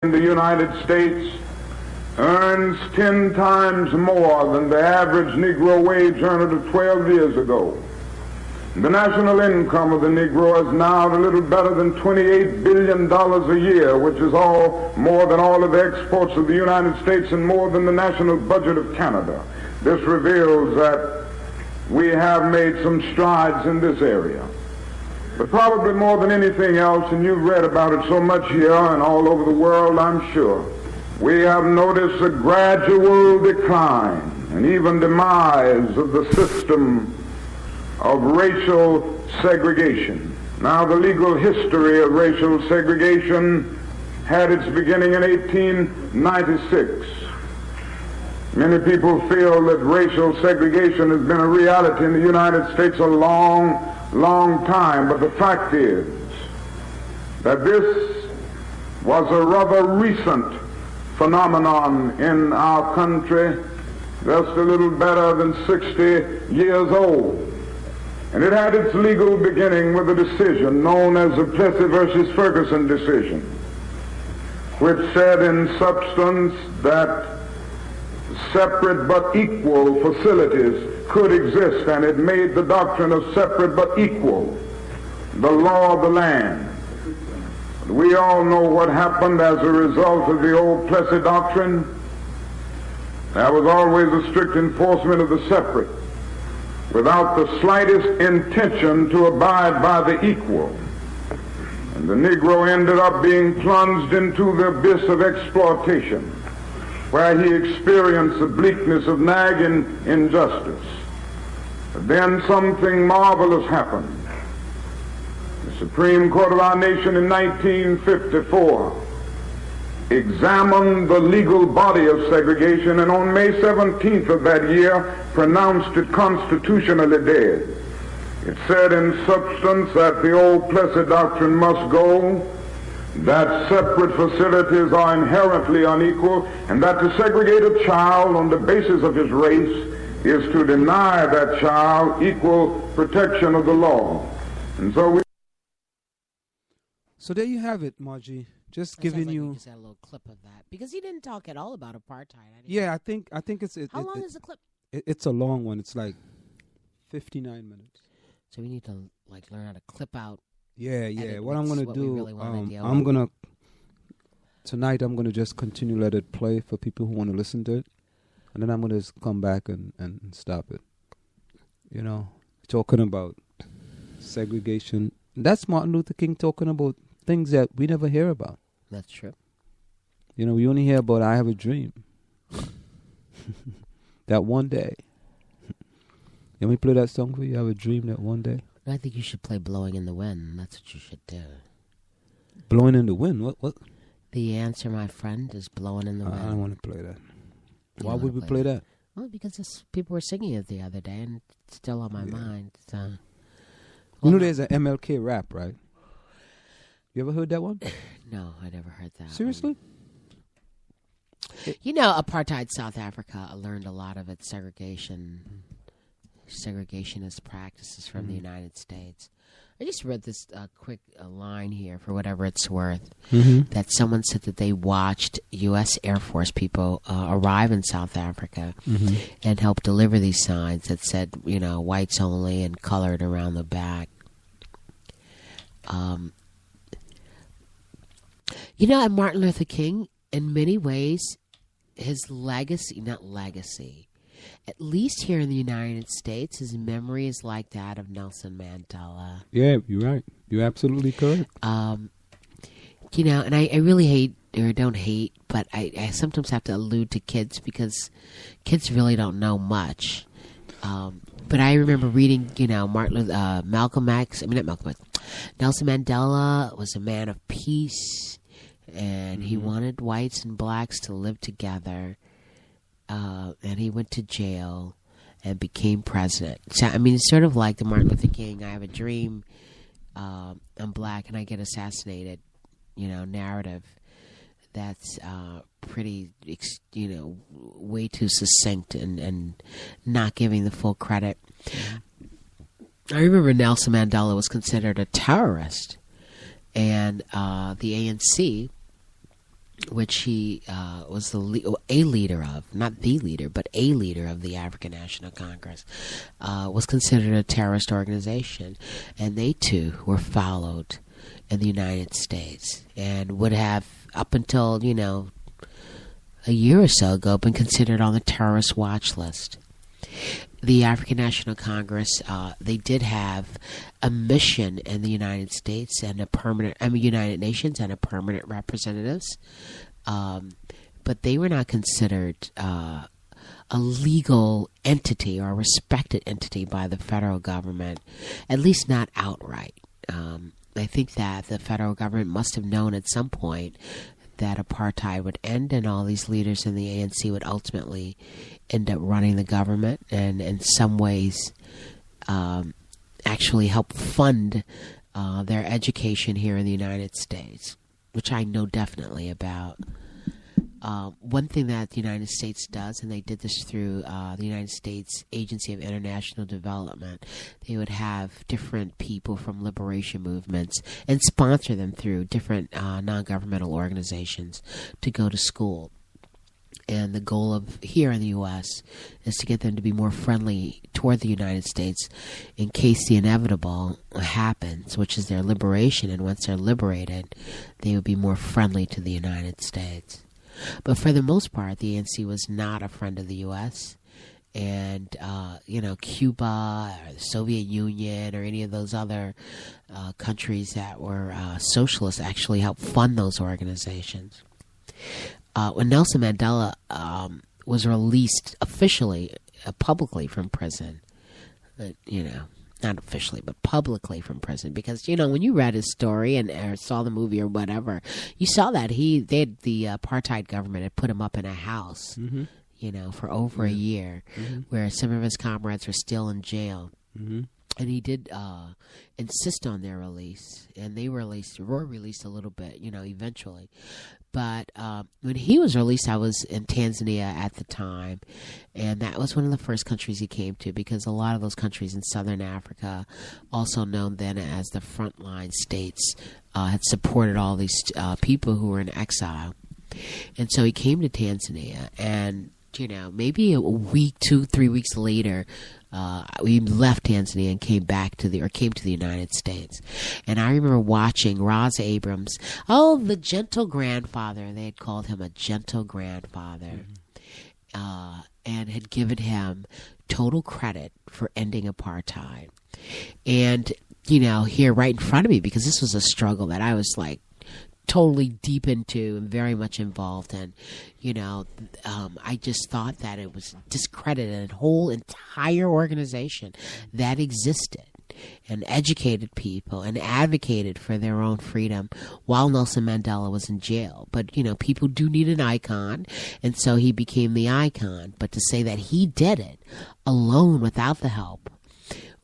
in the United States earns 10 times more than the average Negro wage earner of 12 years ago. The national income of the Negro is now a little better than $28 billion a year, which is more than all of the exports of the United States and more than the national budget of Canada. This reveals that we have made some strides in this area. But probably more than anything else, and you've read about it so much here and all over the world, I'm sure, we have noticed a gradual decline and even demise of the system of racial segregation. Now, the legal history of racial segregation had its beginning in 1896. Many people feel that racial segregation has been a reality in the United States a long time, but the fact is that this was a rather recent phenomenon in our country, just a little better than 60 years old. And it had its legal beginning with a decision known as the Plessy versus Ferguson decision, which said in substance that separate but equal facilities could exist, and it made the doctrine of separate but equal the law of the land. We all know what happened as a result of the old Plessy doctrine. There was always a strict enforcement of the separate, without the slightest intention to abide by the equal. And the Negro ended up being plunged into the abyss of exploitation, where he experienced the bleakness of nagging injustice. But then something marvelous happened. The Supreme Court of our nation in 1954 examined the legal body of segregation, and on May 17th of that year pronounced it constitutionally dead. It said in substance that the old Plessy doctrine must go, that separate facilities are inherently unequal, and that to segregate a child on the basis of his race is to deny that child equal protection of the law. And so there you have it, Margie. Just giving you just a little clip of that, because he didn't talk at all about apartheid. Yeah, I think it's. How long is the clip? It's a long one. It's like 59 minutes. So we need to learn how to clip out. Yeah. What I'm gonna do, tonight I'm gonna just continue let it play for people who want to listen to it, and then I'm gonna just come back and stop it. You know, talking about segregation. That's Martin Luther King talking about things that we never hear about. That's true. You know, we only hear about I have a dream. That one day. Let me play that song for you. I have a dream that one day. I think you should play Blowing in the Wind. That's what you should do. Blowing in the Wind? What? The answer, my friend, is Blowing in the Wind. I don't want to play that. Why would we play that? Well, because people were singing it the other day, and it's still on my mind. So, you know there's an MLK rap, right? You ever heard that one? No, I never heard that. Seriously? You know, apartheid South Africa learned a lot of its segregationist practices from the United States. I just read this quick line here for whatever it's worth, that someone said that they watched U.S. Air Force people arrive in South Africa and help deliver these signs that said, you know, whites only and colored around the back. You know, and Martin Luther King, in many ways, his legacy, at least here in the United States, his memory is like that of Nelson Mandela. Yeah, you're right. You're absolutely correct. You know, and I really hate, or don't hate, but I sometimes have to allude to kids because kids really don't know much. But I remember reading, you know, Nelson Mandela was a man of peace, and he wanted whites and blacks to live together. And he went to jail and became president. So, I mean, it's sort of like the Martin Luther King, I have a dream, I'm black and I get assassinated, you know, narrative. That's pretty, you know, way too succinct and not giving the full credit. I remember Nelson Mandela was considered a terrorist, and the ANC which he was a leader of, not the leader, but a leader of the African National Congress, was considered a terrorist organization. And they, too, were followed in the United States and would have, up until, a year or so ago, been considered on the terrorist watch list. The African National Congress, they did have a mission in the United States and United Nations and a permanent representatives, but they were not considered a legal entity or a respected entity by the federal government, at least not outright. I think that the federal government must have known at some point that apartheid would end and all these leaders in the ANC would ultimately end up running the government and in some ways actually help fund their education here in the United States, which I know definitely about. One thing that the United States does, and they did this through the United States Agency of International Development, they would have different people from liberation movements and sponsor them through different non-governmental organizations to go to school. And the goal of here in the U.S. is to get them to be more friendly toward the United States in case the inevitable happens, which is their liberation. And once they're liberated, they would be more friendly to the United States. But for the most part, the ANC was not a friend of the U.S. And, Cuba or the Soviet Union or any of those other countries that were socialist actually helped fund those organizations. When Nelson Mandela was released officially, publicly from prison, not officially, but publicly from prison, because, when you read his story or saw the movie or whatever, you saw that the apartheid government had put him up in a house, for over a year, where some of his comrades were still in jail. And he did insist on their release, and they were released a little bit, eventually. But when he was released, I was in Tanzania at the time, and that was one of the first countries he came to, because a lot of those countries in southern Africa, also known then as the frontline states, had supported all these people who were in exile. And so he came to Tanzania, and maybe a week, 2-3 weeks later, we left Tanzania and came to the United States. And I remember watching Roz Abrams, the gentle grandfather. They had called him a gentle grandfather, and had given him total credit for ending apartheid. And, here right in front of me, because this was a struggle that I was like, totally deep into and very much involved in. I just thought that it was discredited a whole entire organization that existed and educated people and advocated for their own freedom while Nelson Mandela was in jail. But, people do need an icon, and so he became the icon. But to say that he did it alone without the help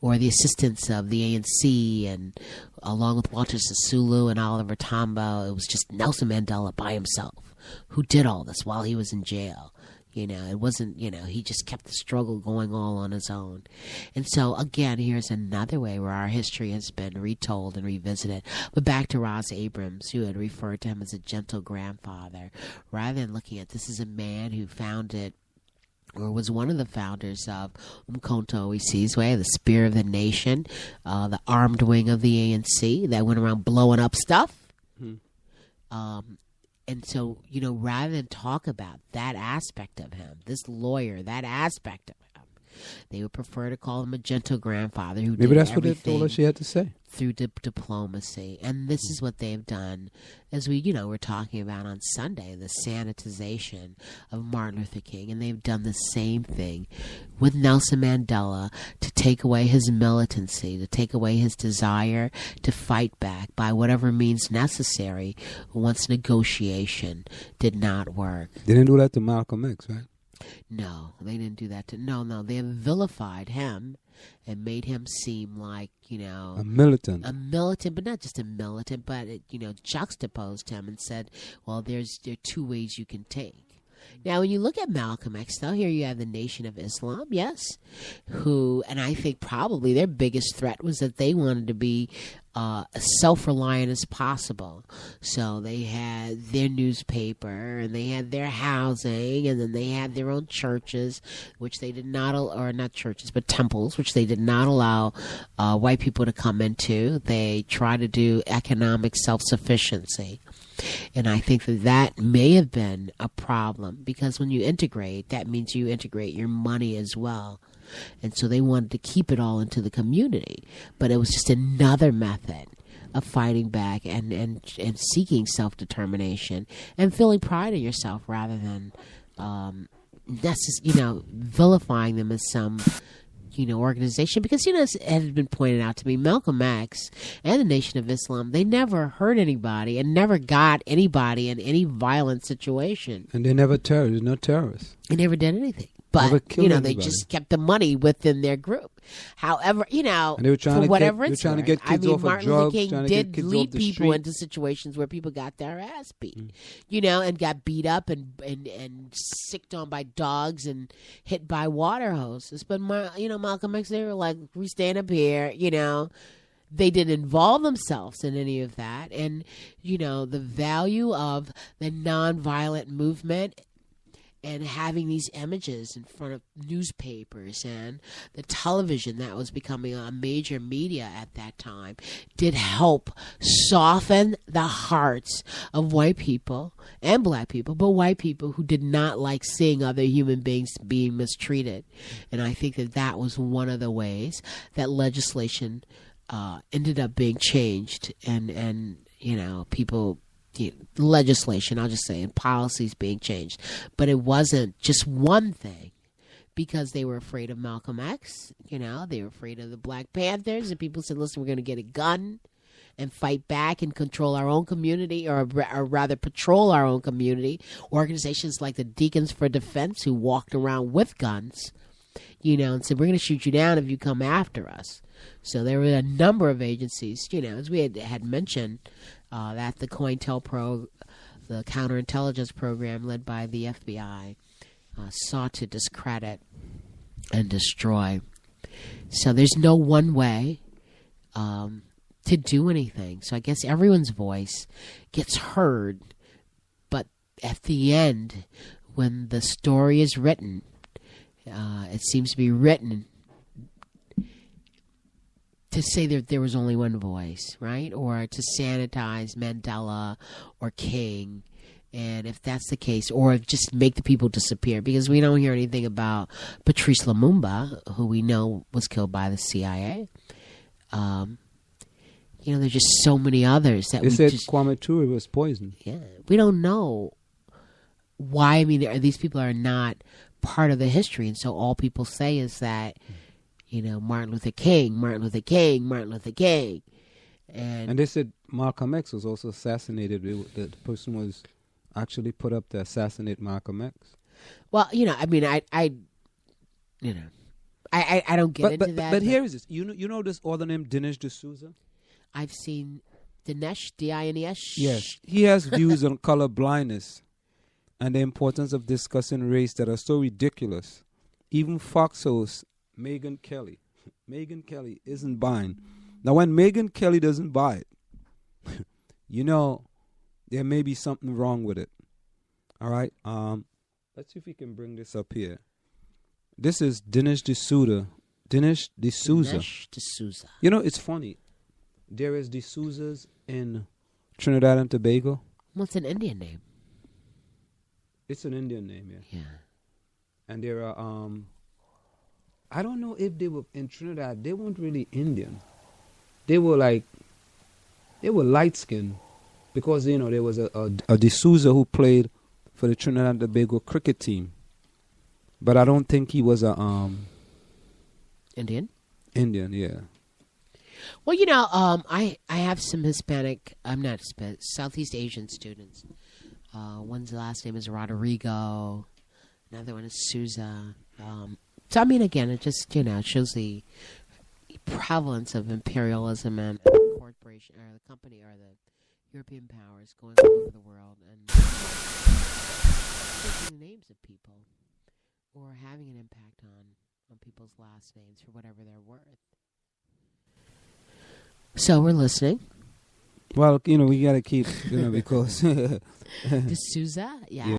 or the assistance of the ANC and along with Walter Sisulu and Oliver Tambo, it was just Nelson Mandela by himself who did all this while he was in jail. It wasn't, he just kept the struggle going all on his own. And so, again, here's another way where our history has been retold and revisited. But back to Roz Abrams, who had referred to him as a gentle grandfather, rather than looking at this as a man who founded or was one of the founders of Umkhonto we Sizwe, the Spear of the Nation, the armed wing of the ANC that went around blowing up stuff. And so, rather than talk about that aspect of him, this lawyer, that aspect of him, they would prefer to call him a gentle grandfather who Maybe did that's what they told her she had to say. Through diplomacy. And this is what they've done, as we, were talking about on Sunday, the sanitization of Martin Luther King. And they've done the same thing with Nelson Mandela to take away his militancy, to take away his desire to fight back by whatever means necessary once negotiation did not work. They didn't do that to Malcolm X, right? No, they didn't do that. No, they vilified him and made him seem like, a militant, but not just a militant, but, juxtaposed him and said, well, there are two ways you can take. Now, when you look at Malcolm X, though, here you have the Nation of Islam, yes, and I think probably their biggest threat was that they wanted to be as self-reliant as possible. So they had their newspaper, and they had their housing, and then they had their own churches, which they did not, or not churches, but temples, which they did not allow white people to come into. They tried to do economic self-sufficiency. And I think that may have been a problem, because when you integrate, that means you integrate your money as well. And so they wanted to keep it all into the community. But it was just another method of fighting back and seeking self-determination and feeling pride in yourself, rather than vilifying them as some organization. Because, it had been pointed out to me, Malcolm X and the Nation of Islam, they never hurt anybody and never got anybody in any violent situation. And they never terrorists, no terrorists. They never did anything. But, they just kept the money within their group. However, and they were trying for whatever it's worth. Get kids off Martin of drugs, Luther King did lead people street. into situations where people got their ass beat, and got beat up and sicked on by dogs and hit by water hoses. But, Malcolm X, they were like, we stand up here, They didn't involve themselves in any of that. And, the value of the nonviolent movement and having these images in front of newspapers and the television that was becoming a major media at that time did help soften the hearts of white people and black people, but white people who did not like seeing other human beings being mistreated. And I think that was one of the ways that legislation ended up being changed, and people... legislation, I'll just say, and policies being changed. But it wasn't just one thing, because they were afraid of Malcolm X, they were afraid of the Black Panthers, and people said, listen, we're going to get a gun and fight back and control our own community, or rather patrol our own community. Organizations like the Deacons for Defense, who walked around with guns, and said, we're going to shoot you down if you come after us. So there were a number of agencies, as we had mentioned, that the COINTELPRO, the counterintelligence program led by the FBI, sought to discredit and destroy. So there's no one way to do anything. So I guess everyone's voice gets heard, but at the end, when the story is written, it seems to be written to say that there was only one voice, right? Or to sanitize Mandela or King. And if that's the case, or just make the people disappear, because we don't hear anything about Patrice Lumumba, who we know was killed by the CIA. There's just so many others that they said Kwame Ture was poisoned. Yeah, we don't know why. I mean, these people are not part of the history, and so all people say is that, Martin Luther King, Martin Luther King, Martin Luther King. And they said Malcolm X was also assassinated. The person was actually put up to assassinate Malcolm X. Well, I don't get into that. But here is this. You know this author named Dinesh D'Souza? I've seen Dinesh, D-I-N-E-S. Yes. He has views on color blindness and the importance of discussing race that are so ridiculous. Even Fox host Megyn Kelly isn't buying. Now, when Megyn Kelly doesn't buy it, there may be something wrong with it. All right? Let's see if we can bring this up here. This is Dinesh D'Souza. Dinesh D'Souza. It's funny. There is D'Souzas in Trinidad and Tobago. What's an Indian name? It's an Indian name, yeah. Yeah. And there are, I don't know if they were in Trinidad. They weren't really Indian. They were light-skinned, because, there was a D'Souza who played for the Trinidad and Tobago cricket team. But I don't think he was a, Indian? Indian, yeah. Well, I have some Southeast Asian students. One's last name is Rodrigo. Another one is Souza. So, again, it just, shows the prevalence of imperialism and the corporation, or the company, or the European powers going all over the world and taking the names of people or having an impact on people's last names for whatever they're worth. So we're listening. Well, we got to keep, because... D'Souza? Yeah.